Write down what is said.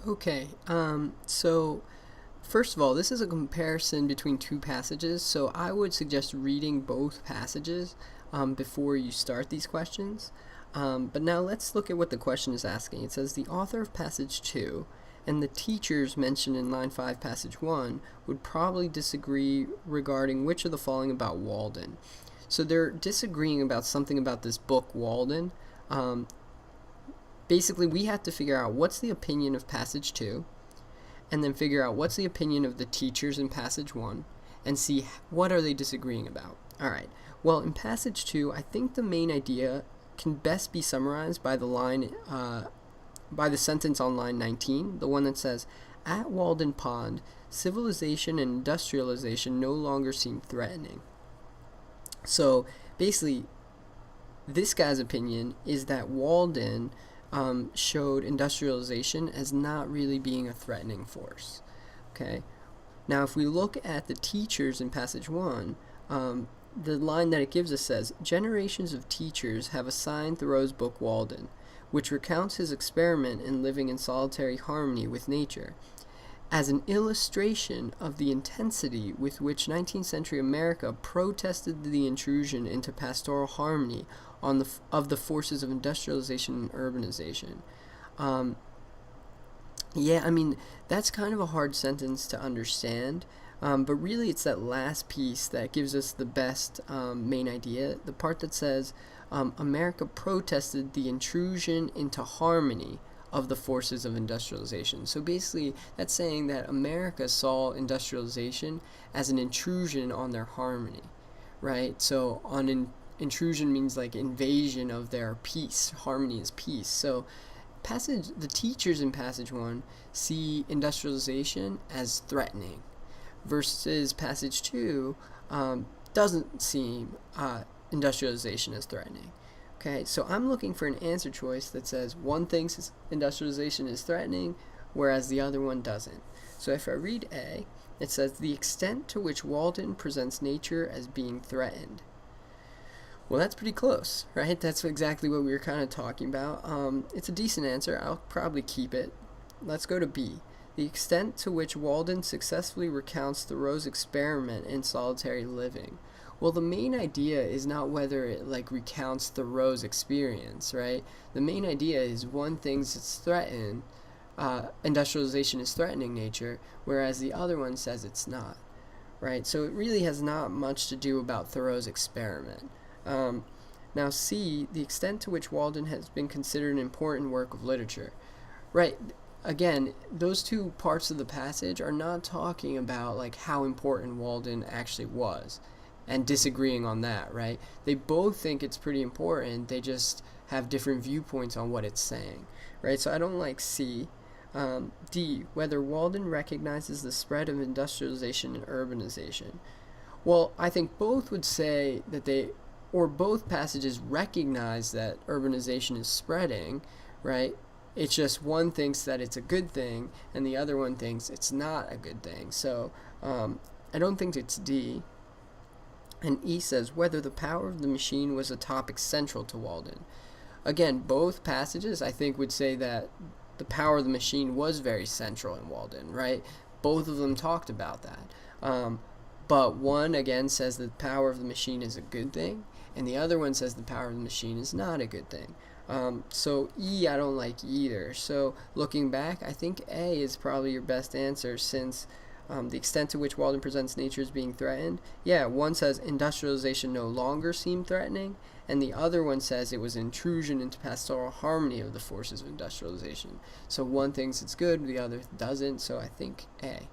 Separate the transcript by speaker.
Speaker 1: Okay, so first of all, this is a comparison between two passages, so I would suggest reading both passages before you start these questions. But now let's look at what the question is asking. It says the author of passage 2 and the teachers mentioned in line 5, passage 1 would probably disagree regarding which of the following about Walden. So they're disagreeing about something about this book, Walden. Um, Basically, we have to figure out what's the opinion of passage 2, and then figure out what's the opinion of the teachers in passage 1, and see what are they disagreeing about. Alright, well, in passage 2, I think the main idea can best be summarized by the sentence on line 19, the one that says, at Walden Pond, civilization and industrialization no longer seem threatening. So basically, this guy's opinion is that Walden showed industrialization as not really being a threatening force. Okay. Now, if we look at the teachers in passage 1, the line that it gives us says, generations of teachers have assigned Thoreau's book Walden, which recounts his experiment in living in solitary harmony with nature, as an illustration of the intensity with which 19th century America protested the intrusion into pastoral harmony of the forces of industrialization and urbanization. Um, yeah, I mean, that's kind of a hard sentence to understand, but really it's that last piece that gives us the best main idea. The part that says, America protested the intrusion into harmony of the forces of industrialization. So basically, that's saying that America saw industrialization as an intrusion on their harmony, right? So intrusion means like invasion of their peace. Harmony is peace. So the teachers in passage 1 see industrialization as threatening, versus passage 2 doesn't seem industrialization as threatening. Okay, so I'm looking for an answer choice that says one thinks industrialization is threatening, whereas the other one doesn't. So if I read A, it says the extent to which Walden presents nature as being threatened. Well, that's pretty close, right? That's exactly what we were kind of talking about. It's a decent answer. I'll probably keep it. Let's go to B. The extent to which Walden successfully recounts Thoreau's experiment in solitary living. Well, the main idea is not whether it recounts Thoreau's experience, right? The main idea is one thinks it's threatened, industrialization is threatening nature, whereas the other one says it's not, right? So it really has not much to do about Thoreau's experiment. Now C, the extent to which Walden has been considered an important work of literature. Right, again, those two parts of the passage are not talking about how important Walden actually was and disagreeing on that, right? They both think it's pretty important, they just have different viewpoints on what it's saying, right? So I don't like C. D, whether Walden recognizes the spread of industrialization and urbanization. Well, I think both would say that both passages recognize that urbanization is spreading, right? It's just one thinks that it's a good thing, and the other one thinks it's not a good thing. So I don't think it's D. And E says whether the power of the machine was a topic central to Walden. Again, both passages I think would say that the power of the machine was very central in Walden, right? Both of them talked about that. But one again says that the power of the machine is a good thing, and the other one says the power of the machine is not a good thing. So E I don't like either. So looking back, I think A is probably your best answer, since the extent to which Walden presents nature as being threatened. Yeah, one says industrialization no longer seemed threatening, and the other one says it was intrusion into pastoral harmony of the forces of industrialization. So one thinks it's good, the other doesn't, so I think A.